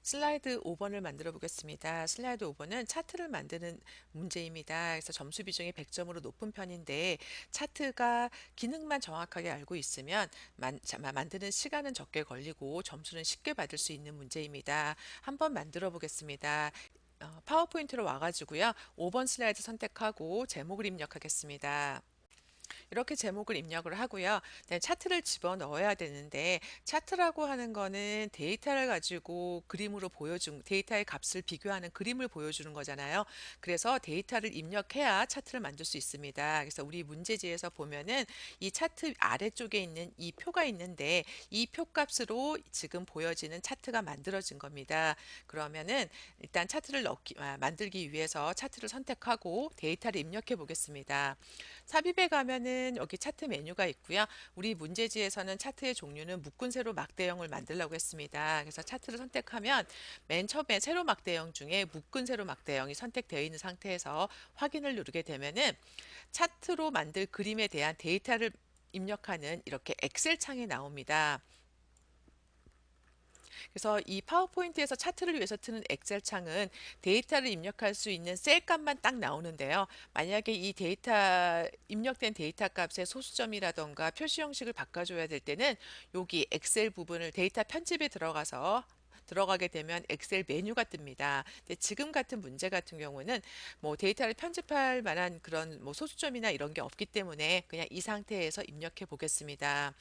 슬라이드 5번을 만들어 보겠습니다. 슬라이드 5번은 차트를 만드는 문제입니다. 그래서 점수 비중이 100점으로 높은 편인데 차트가 기능만 정확하게 알고 있으면 만드는 시간은 적게 걸리고 점수는 쉽게 받을 수 있는 문제입니다. 한번 만들어 보겠습니다. 파워포인트로 와가지고요. 5번 슬라이드 선택하고 제목을 입력하겠습니다. 이렇게 제목을 입력을 하고요. 네, 차트를 집어넣어야 되는데 차트라고 하는 거는 데이터를 가지고 그림으로 보여준 데이터의 값을 비교하는 그림을 보여주는 거잖아요. 그래서 데이터를 입력해야 차트를 만들 수 있습니다. 그래서 우리 문제지에서 보면은 이 차트 아래쪽에 있는 이 표가 있는데 이 표 값으로 지금 보여지는 차트가 만들어진 겁니다. 그러면은 일단 만들기 위해서 차트를 선택하고 데이터를 입력해 보겠습니다. 삽입에 가면은 여기 차트 메뉴가 있고요. 우리 문제지에서는 차트의 종류는 묶은 세로 막대형을 만들려고 했습니다. 그래서 차트를 선택하면 맨 처음에 세로 막대형 중에 묶은 세로 막대형이 선택되어 있는 상태에서 확인을 누르게 되면은 차트로 만들 그림에 대한 데이터를 입력하는 이렇게 엑셀 창이 나옵니다. 그래서 이 파워포인트에서 차트를 위해서 트는 엑셀 창은 데이터를 입력할 수 있는 셀 값만 딱 나오는데요. 만약에 이 입력된 데이터 값의 소수점이라던가 표시 형식을 바꿔줘야 될 때는 여기 엑셀 부분을 데이터 편집에 들어가게 되면 엑셀 메뉴가 뜹니다. 근데 지금 같은 문제 같은 경우는 뭐 데이터를 편집할 만한 그런 뭐 소수점이나 이런 게 없기 때문에 그냥 이 상태에서 입력해 보겠습니다.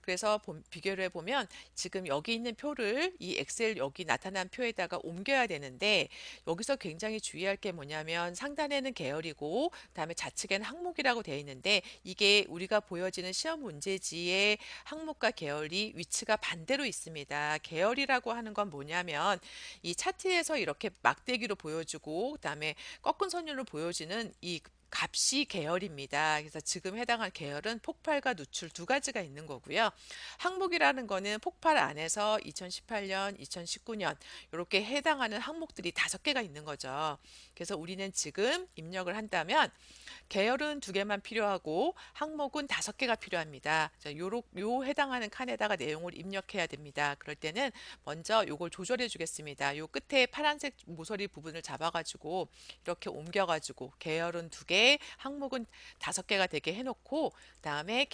그래서 비교를 해보면 지금 여기 있는 표를 이 엑셀 여기 나타난 표에다가 옮겨야 되는데 여기서 굉장히 주의할 게 뭐냐면 상단에는 계열이고 그다음에 좌측에는 항목이라고 되어 있는데 이게 우리가 보여지는 시험 문제지의 항목과 계열이 위치가 반대로 있습니다. 계열이라고 하는 건 뭐냐면 이 차트에서 이렇게 막대기로 보여주고 그다음에 꺾은 선율로 보여지는 이 값이 계열입니다. 그래서 지금 해당할 계열은 폭발과 누출 두 가지가 있는 거고요. 항목이라는 거는 폭발 안에서 2018년, 2019년 이렇게 해당하는 항목들이 5개가 있는 거죠. 그래서 우리는 지금 입력을 한다면 계열은 2개만 필요하고 항목은 5개가 필요합니다. 자, 요 해당하는 칸에다가 내용을 입력해야 됩니다. 그럴 때는 먼저 요걸 조절해 주겠습니다. 요 끝에 파란색 모서리 부분을 잡아가지고 이렇게 옮겨가지고 계열은 2개, 항목은 5개가 되게 해놓고 그다음에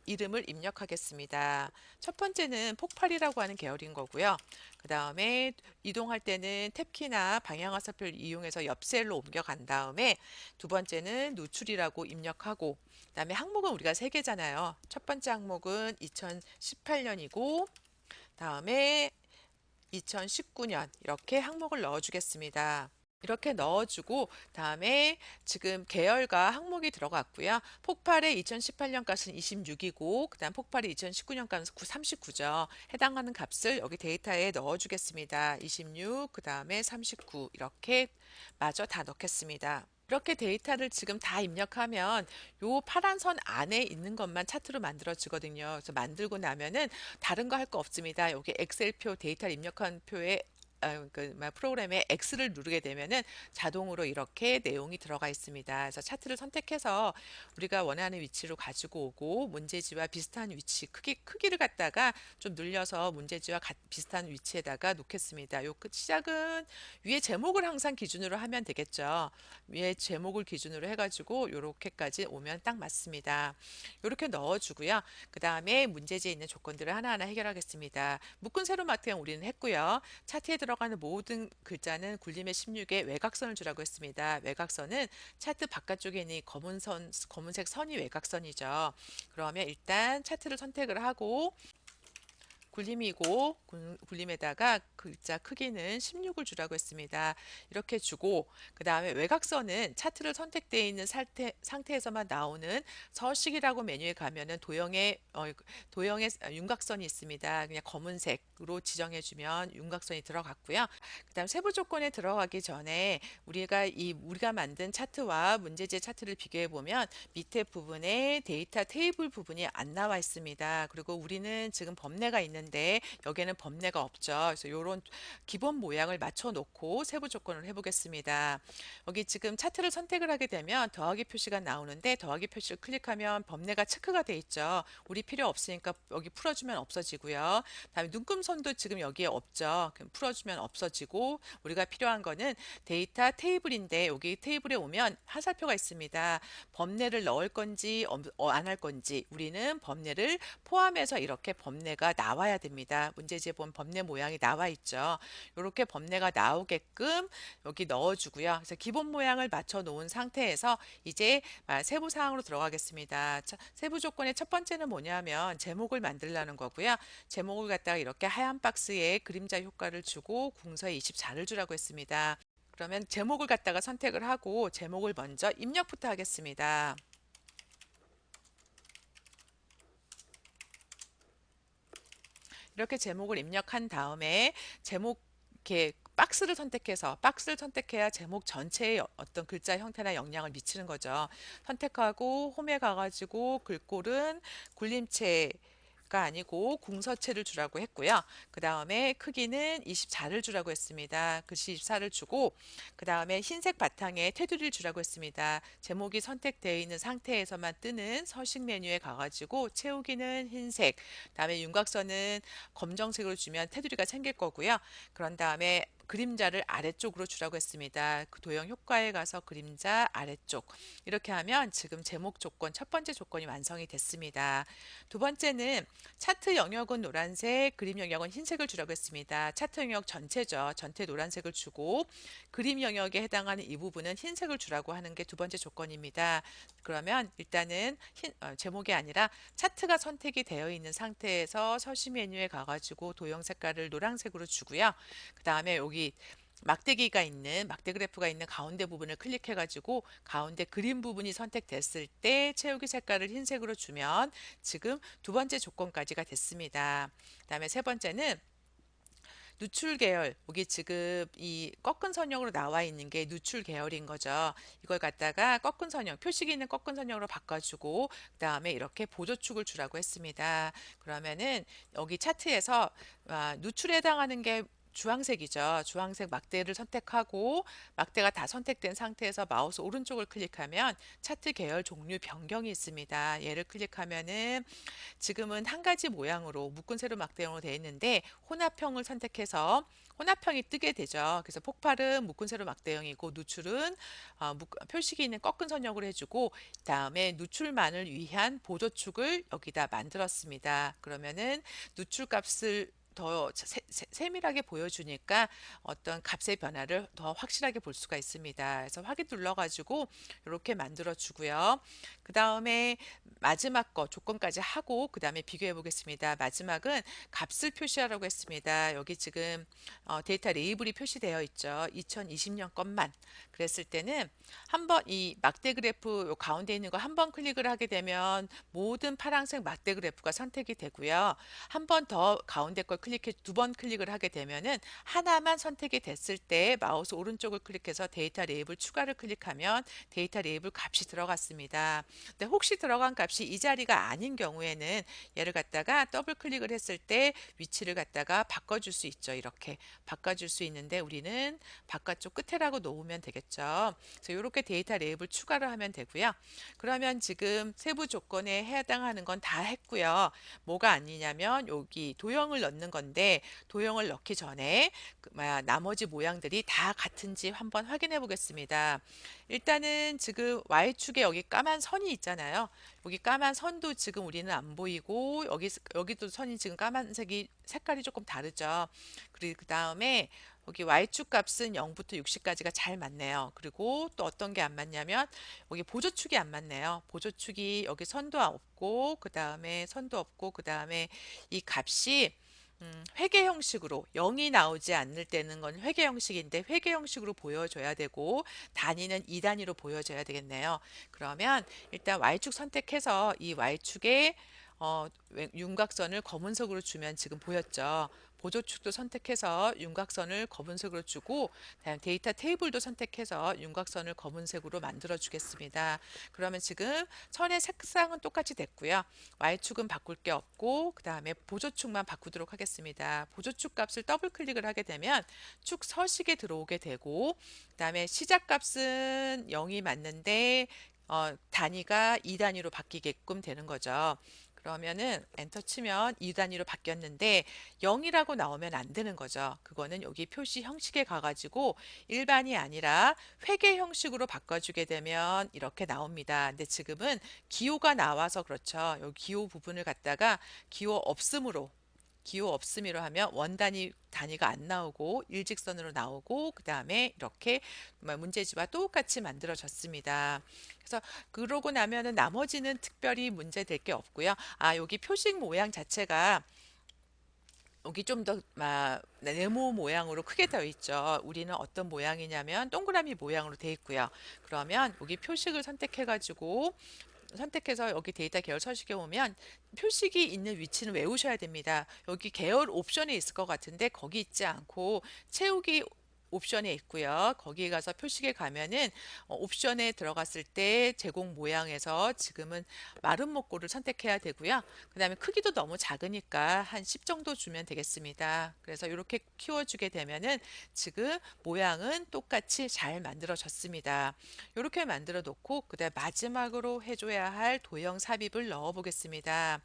이름을 입력하겠습니다. 첫 번째는 폭발이라고 하는 계열인 거고요. 그 다음에 이동할 때는 탭키나 방향화살표를 이용해서 옆 셀로 옮겨간 다음에 두 번째는 누출이라고 입력하고 그다음에 항목은 우리가 3개잖아요. 첫 번째 항목은 2018년이고 다음에 2019년 이렇게 항목을 넣어주겠습니다. 이렇게 넣어주고 다음에 지금 계열과 항목이 들어갔고요. 폭발의 2018년 값은 26이고 그다음 폭발의 2019년 값은 39죠. 해당하는 값을 여기 데이터에 넣어주겠습니다. 26, 그 다음에 39 이렇게 마저 다 넣겠습니다. 이렇게 데이터를 지금 다 입력하면 요 파란 선 안에 있는 것만 차트로 만들어지거든요. 그래서 만들고 나면은 다른 거 할 거 없습니다. 여기 엑셀표 데이터를 입력한 표에 프로그램에 X를 누르게 되면은 자동으로 이렇게 내용이 들어가 있습니다. 그래서 차트를 선택해서 우리가 원하는 위치로 가지고 오고 문제지와 비슷한 위치 크기를 갖다가 좀 늘려서 문제지와 비슷한 위치에다가 놓겠습니다. 요 끝 시작은 위에 제목을 항상 기준으로 하면 되겠죠. 위에 제목을 기준으로 해가지고 요렇게까지 오면 딱 맞습니다. 요렇게 넣어주고요. 그 다음에 문제지에 있는 조건들을 하나하나 해결하겠습니다. 묶은 세로 마트형 우리는 했고요. 차트에 들어가는 모든 글자는 굴림의 16에 외곽선을 주라고 했습니다. 외곽선은 차트 바깥쪽에 있는 검은색 선이 외곽선이죠. 그러면 일단 차트를 선택을 하고 굴림이고 굴림에다가 글자 크기는 16을 주라고 했습니다. 이렇게 주고 그 다음에 외곽선은 차트를 선택되어 있는 상태에서만 나오는 서식이라고 메뉴에 가면은 도형의 윤곽선이 있습니다. 그냥 검은색으로 지정해 주면 윤곽선이 들어갔고요. 그 다음 세부 조건에 들어가기 전에 우리가 만든 차트와 문제지의 차트를 비교해 보면 밑에 부분에 데이터 테이블 부분이 안 나와 있습니다. 그리고 우리는 지금 범례가 있는 있는데 여기에는 범례가 없죠. 그래서 이런 기본 모양을 맞춰 놓고 세부 조건을 해보겠습니다. 여기 지금 차트를 선택을 하게 되면 더하기 표시가 나오는데 더하기 표시를 클릭하면 범례가 체크가 돼 있죠. 우리 필요 없으니까 여기 풀어주면 없어지고요. 다음에 눈금선도 지금 여기에 없죠. 그럼 풀어주면 없어지고 우리가 필요한 거는 데이터 테이블인데 여기 테이블에 오면 하살표가 있습니다. 범례를 넣을 건지 안 할 건지 우리는 범례를 포함해서 이렇게 범례가 나와야 됩니다. 문제지에 보면 범례 모양이 나와 있죠. 이렇게 범례가 나오게끔 여기 넣어주고요. 그래서 기본 모양을 맞춰 놓은 상태에서 이제 세부 사항으로 들어가겠습니다. 세부 조건의 첫 번째는 뭐냐면 제목을 만들라는 거고요. 제목을 갖다가 이렇게 하얀 박스에 그림자 효과를 주고 궁서에 24를 주라고 했습니다. 그러면 제목을 갖다가 선택을 하고 제목을 먼저 입력부터 하겠습니다. 이렇게 제목을 입력한 다음에 제목 이렇게 박스를 선택해야 제목 전체의 어떤 글자 형태나 영향을 미치는 거죠. 선택하고 홈에 가가지고 글꼴은 굴림체가 아니고 궁서체를 주라고 했고요. 그 다음에 크기는 24를 주라고 했습니다. 글씨 24를 주고 그 다음에 흰색 바탕에 테두리를 주라고 했습니다. 제목이 선택되어 있는 상태에서만 뜨는 서식 메뉴에 가가지고 채우기는 흰색, 그다음에 윤곽선은 검정색으로 주면 테두리가 생길 거고요. 그런 다음에 그림자를 아래쪽으로 주라고 했습니다. 그 도형 효과에 가서 그림자 아래쪽 이렇게 하면 지금 제목 조건 첫 번째 조건이 완성이 됐습니다. 두 번째는 차트 영역은 노란색, 그림 영역은 흰색을 주라고 했습니다. 차트 영역 전체죠. 전체 노란색을 주고 그림 영역에 해당하는 이 부분은 흰색을 주라고 하는 게 두 번째 조건입니다. 그러면 일단은 제목이 아니라 차트가 선택이 되어 있는 상태에서 서식 메뉴에 가가지고 도형 색깔을 노란색으로 주고요. 그 다음에 여기 막대 그래프가 있는 가운데 부분을 클릭해 가지고 가운데 그림 부분이 선택됐을 때 채우기 색깔을 흰색으로 주면 지금 두 번째 조건까지가 됐습니다. 그다음에 세 번째는 누출 계열, 여기 지금 이 꺾은 선형으로 나와 있는 게 누출 계열인 거죠. 이걸 갖다가 꺾은 선형, 표식이 있는 꺾은 선형으로 바꿔주고 그다음에 이렇게 보조축을 주라고 했습니다. 그러면은 여기 차트에서 누출에 해당하는 게 주황색이죠. 주황색 막대를 선택하고 막대가 다 선택된 상태에서 마우스 오른쪽을 클릭하면 차트 계열 종류 변경이 있습니다. 얘를 클릭하면은 지금은 한 가지 모양으로 묶은 세로 막대형으로 되어 있는데 혼합형을 선택해서 혼합형이 뜨게 되죠. 그래서 폭발은 묶은 세로 막대형이고 누출은 표식이 있는 꺾은 선형으로 해주고 다음에 누출만을 위한 보조축을 여기다 만들었습니다. 그러면은 누출 값을 더 세밀하게 보여주니까 어떤 값의 변화를 더 확실하게 볼 수가 있습니다. 그래서 확인 눌러가지고 이렇게 만들어 주고요. 그 다음에 마지막 거 조건까지 하고 그 다음에 비교해 보겠습니다. 마지막은 값을 표시하라고 했습니다. 여기 지금 데이터 레이블이 표시되어 있죠. 2020년 것만 그랬을 때는 한번 이 막대 그래프 요 가운데 있는 거 한 번 클릭을 하게 되면 모든 파란색 막대 그래프가 선택이 되고요. 한 번 더 가운데 걸 클릭해 두 번 클릭을 하게 되면은 하나만 선택이 됐을 때 마우스 오른쪽을 클릭해서 데이터 레이블 추가를 클릭하면 데이터 레이블 값이 들어갔습니다. 근데 혹시 들어간 값이 이 자리가 아닌 경우에는 얘를 갖다가 더블 클릭을 했을 때 위치를 갖다가 바꿔줄 수 있죠. 이렇게 바꿔줄 수 있는데 우리는 바깥쪽 끝에라고 놓으면 되겠죠. 그래서 이렇게 데이터 레이블 추가를 하면 되고요. 그러면 지금 세부 조건에 해당하는 건 다 했고요. 뭐가 아니냐면 여기 도형을 넣는 건데 도형을 넣기 전에 나머지 모양들이 다 같은지 한번 확인해 보겠습니다. 일단은 지금 Y축에 여기 까만 선이 있잖아요. 여기 까만 선도 지금 우리는 안 보이고 여기도 선이 지금 까만색이 색깔이 조금 다르죠. 그리고 그 다음에 여기 Y축 값은 0부터 60까지가 잘 맞네요. 그리고 또 어떤 게 안 맞냐면 여기 보조축이 안 맞네요. 보조축이 여기 선도 없고 그 다음에 선도 없고 그 다음에 이 값이 회계 형식으로 0이 나오지 않을 때는 건 회계 형식인데 회계 형식으로 보여줘야 되고 단위는 2단위로 보여줘야 되겠네요. 그러면 일단 Y축 선택해서 이 Y축에 윤곽선을 검은색으로 주면 지금 보였죠. 보조축도 선택해서 윤곽선을 검은색으로 주고, 다음 데이터 테이블도 선택해서 윤곽선을 검은색으로 만들어 주겠습니다. 그러면 지금 선의 색상은 똑같이 됐고요. Y축은 바꿀 게 없고, 그 다음에 보조축만 바꾸도록 하겠습니다. 보조축 값을 더블 클릭을 하게 되면 축 서식에 들어오게 되고, 그 다음에 시작 값은 0이 맞는데 단위가 2단위로 바뀌게끔 되는 거죠. 그러면은 엔터 치면 2단위로 바뀌었는데 0이라고 나오면 안 되는 거죠. 그거는 여기 표시 형식에 가가지고 일반이 아니라 회계 형식으로 바꿔주게 되면 이렇게 나옵니다. 근데 지금은 기호가 나와서 그렇죠. 여기 기호 부분을 갖다가 기호 없음으로 기호 없음이로 하면 원 단위가 안 나오고 일직선으로 나오고 그 다음에 이렇게 문제지와 똑같이 만들어졌습니다. 그래서 그러고 나면은 나머지는 특별히 문제될 게 없고요. 여기 표식 모양 자체가 여기 좀 더 네모 모양으로 크게 되어 있죠. 우리는 어떤 모양이냐면 동그라미 모양으로 되어 있고요. 그러면 여기 표식을 선택해서 여기 데이터 계열 서식에 오면 표식이 있는 위치는 외우셔야 됩니다. 여기 계열 옵션에 있을 것 같은데 거기 있지 않고 채우기 옵션에 있고요. 거기에 가서 표식에 가면은 옵션에 들어갔을 때 제공 모양에서 지금은 마른 목골을 선택해야 되고요. 그 다음에 크기도 너무 작으니까 한 10 정도 주면 되겠습니다. 그래서 이렇게 키워주게 되면은 지금 모양은 똑같이 잘 만들어졌습니다. 이렇게 만들어 놓고 그다음 마지막으로 해줘야 할 도형 삽입을 넣어 보겠습니다.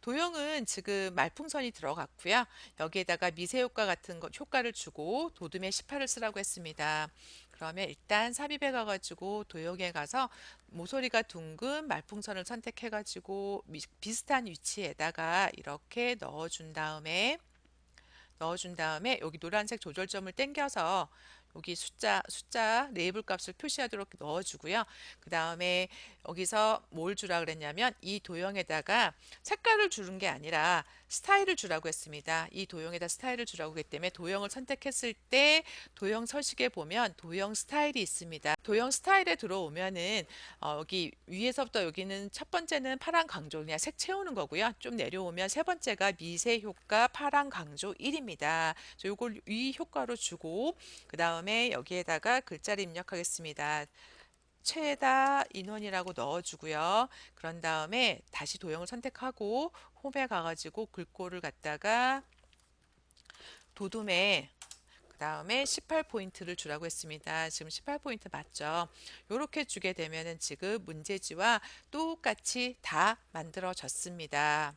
도형은 지금 말풍선이 들어갔고요. 여기에다가 미세 효과 같은 거 효과를 주고 도둠의 18을 쓰라고 했습니다. 그러면 일단 삽입해 가가지고 도형에 가서 모서리가 둥근 말풍선을 선택해 가지고 비슷한 위치에다가 이렇게 넣어준 다음에 여기 노란색 조절점을 당겨서 여기 숫자 레이블 값을 표시하도록 넣어주고요. 그 다음에 여기서 뭘 주라 그랬냐면 이 도형에다가 색깔을 주는 게 아니라 스타일을 주라고 했습니다. 이 도형에다 스타일을 주라고 했기 때문에 도형을 선택했을 때 도형 서식에 보면 도형 스타일이 있습니다. 도형 스타일에 들어오면은 여기 위에서부터 여기는 첫 번째는 파란 강조 그냥 색 채우는 거고요. 좀 내려오면 세 번째가 미세 효과 파란 강조 1입니다. 요걸 위 효과로 주고 그 다음에 여기에다가 글자를 입력하겠습니다. 최다 인원이라고 넣어주고요. 그런 다음에 다시 도형을 선택하고 홈에 가가지고 글꼴을 갖다가 도둠에 그 다음에 18포인트를 주라고 했습니다. 지금 18포인트 맞죠? 이렇게 주게 되면은 지금 문제지와 똑같이 다 만들어졌습니다.